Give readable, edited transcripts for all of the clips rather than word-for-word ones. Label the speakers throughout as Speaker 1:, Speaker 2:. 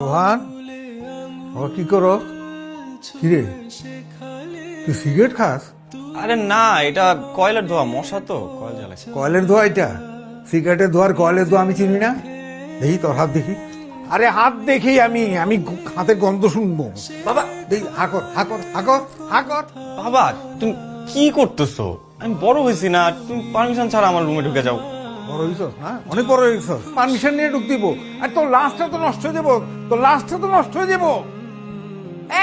Speaker 1: রোহান, ও কি করো? কিরে, তুই সিগারেট খাস?
Speaker 2: আরে না, এটা কয়লার ধোয়া, মশা তো কয়লা জ্বালায়।
Speaker 1: কয়লের ধোয়া এটা? সিগারেটের ধোয়ার কয়লের ধোয়া আমি চিনি না। দেখি তোর হাত দেখি। আরে হাত দেখি, আমি আমি হাতের গন্ধ শুনবো। বাবা দেখি, হাকর হাকর হাকর হাকর।
Speaker 2: বাবা তুমি কি করতেছো? আমি বড় হয়েছি না, তুমি পারমিশন ছাড়া আমার রুমে ঢুকে যাও।
Speaker 1: বড় হইছস না, অনেক বড় হইছস। পারমিশন নিয়ে ঢুক দিব? আর তোর লাশটা তো নষ্ট হয়ে যাবো, তোর লাশটা তো নষ্ট হয়ে যাবো।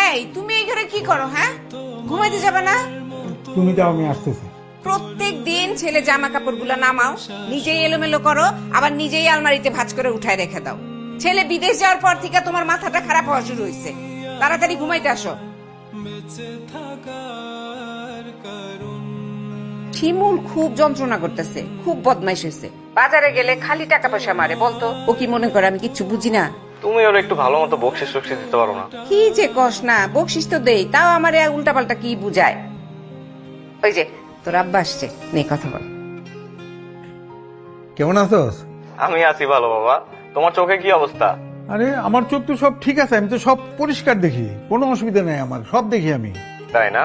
Speaker 3: এই তুমি এই ঘরে কি করো? হ্যাঁ, ঘুমাইতে যাবে না?
Speaker 1: তুমি যাও, আমি আসতেছি।
Speaker 3: প্রত্যেক দিন ছেলে জামা কাপড় গুলা নামাও, নিজেই এলোমেলো করো, আবার নিজেই আলমারিতে ভাঁজ করে উঠায় রেখে দাও। ছেলে বিদেশ যাওয়ার পর থেকে তোমার মাথাটা খারাপ হওয়া শুরু হয়েছে। তাড়াতাড়ি ঘুমাইতে আসো। শিমুল খুব যন্ত্রণা করতেছে, খুব বদমাইশ হয়েছে। বাজারে গেলে খালি টাকা পয়সা মারে। বলতো ও কি মনে করে আমি কিচ্ছু বুঝি না?
Speaker 2: তুমি ওর একটু ভালো মতো বকশিস টকশিস দিতে পারো না?
Speaker 3: কি যে কস না, বকশিস তো দেই, তাও আমার উল্টা পাল্টা কি বুঝায়। ওই যে তোর আব্বা আসছে, নে কথা বল।
Speaker 1: কেমন আছোস?
Speaker 2: আমি আছি ভালো বাবা। তোমার চোখে কি অবস্থা?
Speaker 1: আরে আমার চোখ তো সব ঠিক আছে, আমি তো সব পরিষ্কার দেখি, কোনো অসুবিধা নেই, আমার সব দেখি আমি।
Speaker 2: তাই না?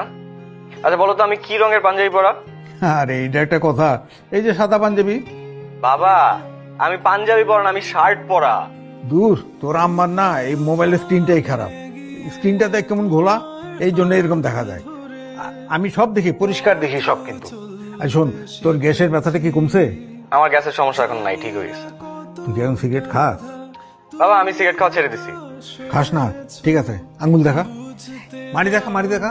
Speaker 2: আচ্ছা বলো তো, আমি কি রঙের পাঞ্জাবি পরা?
Speaker 1: আরে এইটা একটা কথা, এই যে সাদা পাঞ্জাবি।
Speaker 2: বাবা আমি পাঞ্জাবি পরা না, আমি শার্ট পরা।
Speaker 1: দূর, তোর আম্মার না এই মোবাইলের স্ক্রিনটাই খারাপ। স্ক্রিনটা দেখ কেমন ঘোলা, এই জন্য এরকম দেখা যায়। আমি সব দেখি, পরিষ্কার দেখি সব। কিন্তু আর শোন, তোর গ্যাসের ব্যথাটা কি কমছে?
Speaker 2: আমার গ্যাসের সমস্যা এখন নাই, ঠিক হয়ে গেছে।
Speaker 1: তুই কি এখন সিগারেট খাস?
Speaker 2: বাবা আমি সিগারেট খাওয়া ছেড়ে দিছি।
Speaker 1: খাস না? ঠিক আছে, আঙ্গুল দেখা, মারি দেখা, মারি দেখা।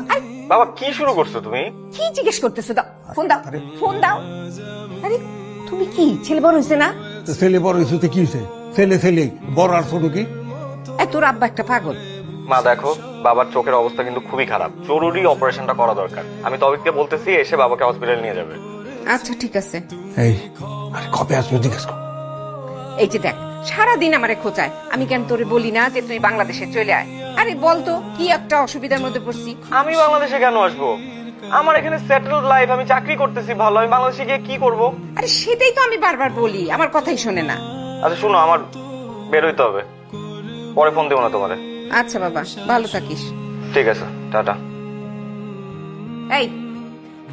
Speaker 2: বাবা কি শুরু করছো তুমি?
Speaker 3: কি জিজ্ঞেস করতেছো? দাও ফোন, দাও
Speaker 1: আরে।
Speaker 3: ফোন দাও। আরে তুমি কি, ছেলে বড় হয়েছে না?
Speaker 1: তো ছেলে বড় হয়েছে কি হয়েছে? ছেলে ছেলে, বড় আর ছোট কি?
Speaker 3: তোর আব্বা একটা পাগল।
Speaker 2: মা দেখো, বাবার চোখের অবস্থা কিন্তু খুবই খারাপ, জরুরি অপারেশনটা করা দরকার। আমি তবিককে বলতেছি এসে বাবাকে হসপিটালে নিয়ে যাবে।
Speaker 3: আচ্ছা ঠিক আছে।
Speaker 1: এই, আরে কবে আসবে জিজ্ঞেস কর।
Speaker 3: এই যে দেখ, সারাদিন আমারে খোঁচায়, আমি কেন তোরে বলি না যে তুই বাংলাদেশে চলে আয়? আরে বলতো কি একটা অসুবিধার মধ্যে পড়ছি।
Speaker 2: আমি বাংলাদেশে কেন আসবো? আমার এখানে সেটেলড লাইফ, আমি চাকরি করতেছি ভালো, আমি বাংলাদেশে গিয়ে কি করব?
Speaker 3: আরে সেটাই তো আমি বারবার বলি, আমার কথাই শোনে না।
Speaker 2: আচ্ছা শুনো, আমার বের হইতে হবে, পরে ফোন দেবো না তোমারে।
Speaker 3: আচ্ছা বাবা, ভালো থাকিস।
Speaker 2: ঠিক আছে, টাটা।
Speaker 3: এই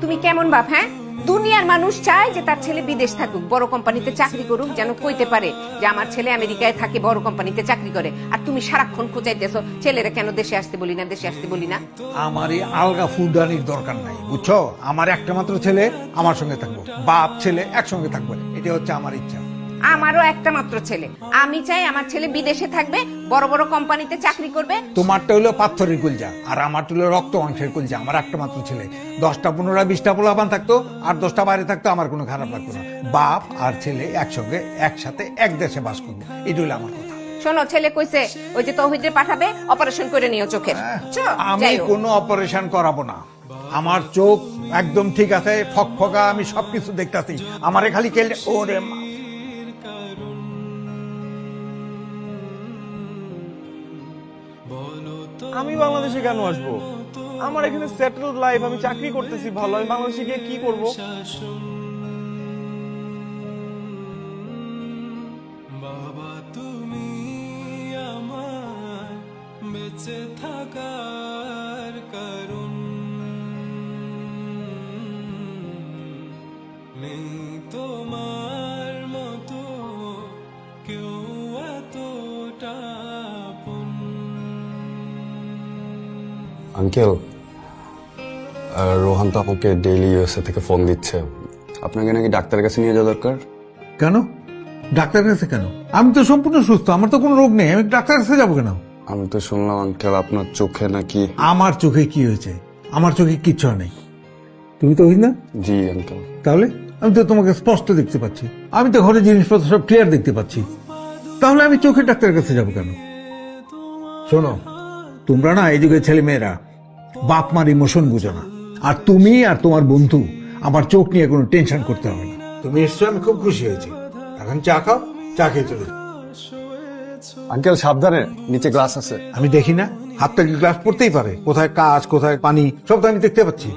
Speaker 3: তুমি কেমন বাপ? হ্যাঁ, দুনিয়ার মানুষ চায় যে তার ছেলে বিদেশ থাকুক, বড় কোম্পানিতে চাকরি করুক, যেন কইতে পারে যে আমার ছেলে আমেরিকায় থাকে, বড় কোম্পানিতে চাকরি করে। আর তুমি সারাক্ষণ খোঁচাইতেছো ছেলেরা কেন দেশে আসতে বলি না, দেশে আসতে বলি না।
Speaker 1: আমার এই আলগা ফুলদানির দরকার নাই, বুঝছো? আমার একটা মাত্র ছেলে, আমার সঙ্গে থাকবো, বাপ ছেলে একসঙ্গে থাকবো, এটা হচ্ছে আমার ইচ্ছা।
Speaker 3: আমারও একটা মাত্র ছেলে, আমি চাই আমার ছেলে বিদেশে থাকবে, বড় বড় কোম্পানিতে চাকরি করবে।
Speaker 1: তোমারটা হলো পাথরের কলজা, আর আমারটা হলো রক্ত মাংসের কলজা। আমার একটা মাত্র ছেলে, 10টা 15টা 20টা পোলাপান থাকতো, আর 10টা বাইরে থাকতো, আমার কোনো খারাপ লাগতো না। বাপ আর ছেলে একসঙ্গে একসাথে এক দেশে বাস করবো, এটা হলো আমার কথা।
Speaker 3: শোনো, ছেলে কইছে ওই যে তৌহিদে পাঠাবে, অপারেশন করে নিও চোখের।
Speaker 1: আমি কোনো অপারেশন করাবো না, আমার চোখ একদম ঠিক আছে, ফকফকা, আমি সবকিছু দেখতাছি। আমারে খালি কেলে ওরে মা।
Speaker 2: আমি বাংলাদেশে কেন আসবো? আমার এখানে সেটেলড লাইফ, আমি চাকরি করতেছি ভালো, আমি বাংলাদেশে গিয়ে কি করব?
Speaker 4: বাবা তুমি আমার বেঁচে থাকার কারণ, নেই তোমার মতো কেউ এতটা আপন।
Speaker 5: আঙ্কেল, রোহান তো আমাকে ডেইলি ইউএসএ থেকে ফোন দিচ্ছে। আপনাকে নাকি ডাক্তারের কাছে নিয়ে যাওয়া দরকার।
Speaker 1: কেন ডাক্তারের কাছে কেন? আমি তো সম্পূর্ণ সুস্থ, আমার তো কোনো রোগ নেই, আমি ডাক্তারের কাছে যাবো কেন?
Speaker 5: আমি তো শুনলাম আঙ্কেল আপনার চোখে নাকি।
Speaker 1: আমার চোখে কি হয়েছে? আমার চোখে কিচ্ছু নেই। তুমি তো না?
Speaker 5: জি আঙ্কেল।
Speaker 1: তাহলে আমি তো তোমাকে স্পষ্ট দেখতে পাচ্ছি, আমি তো ঘরে জিনিসপত্র সব ক্লিয়ার দেখতে পাচ্ছি, তাহলে আমি চোখের ডাক্তারের কাছে যাবো কেন? শোনো, তোমরা না এই যুগের ছেলে মেয়েরা বাপ মার ইমোশন বুঝো না। আর তুমি আর তোমার বন্ধু আমার চোখ নিয়ে কোনো টেনশন করতে হবে না। তুমি এসছো, আমি খুব খুশি হয়েছি। এখন চা খাও, চা খেয়ে চলে যাও।
Speaker 5: আঙ্কেল সাবধানে, নিচে গ্লাস আছে।
Speaker 1: আমি দেখি না? হাতটা কি গ্লাস পড়তেই পারে? কোথায় কাজ, কোথায় পানি, সব তো আমি দেখতে পাচ্ছি।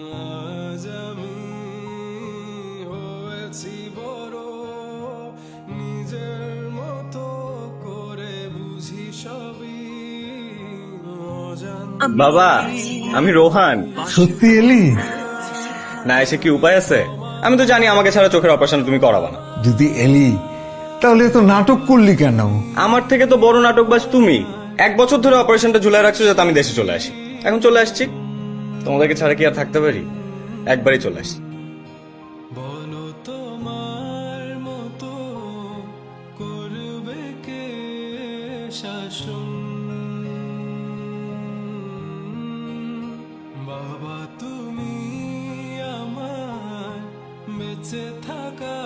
Speaker 4: হয়েছি বড়, নিজের মতো করে বুঝি সবই
Speaker 2: বাবা, আমি রোহান।
Speaker 1: সত্যি এলি?
Speaker 2: না এসে কি উপায় আছে? আমি তো জানি আমাকে ছাড়া চোখের অপারেশন তুমি করাবা না।
Speaker 1: যদি এলি তাহলে তো নাটক করলি কেন?
Speaker 2: আমার থেকে তো বড় নাটকবাজ তুমি। 1 বছর ধরে অপারেশনটা ঝুলাই রাখছো যাতে আমি দেশে চলে আসি। এখন চলে আসছি। তোমাদেরকে ছাড়া কি আর থাকতে পারি? একবারই চলে আসি।
Speaker 4: বলো তোমার মতো করবে কে শাসন? বাবা তুমি আমার বেঁচে থাকা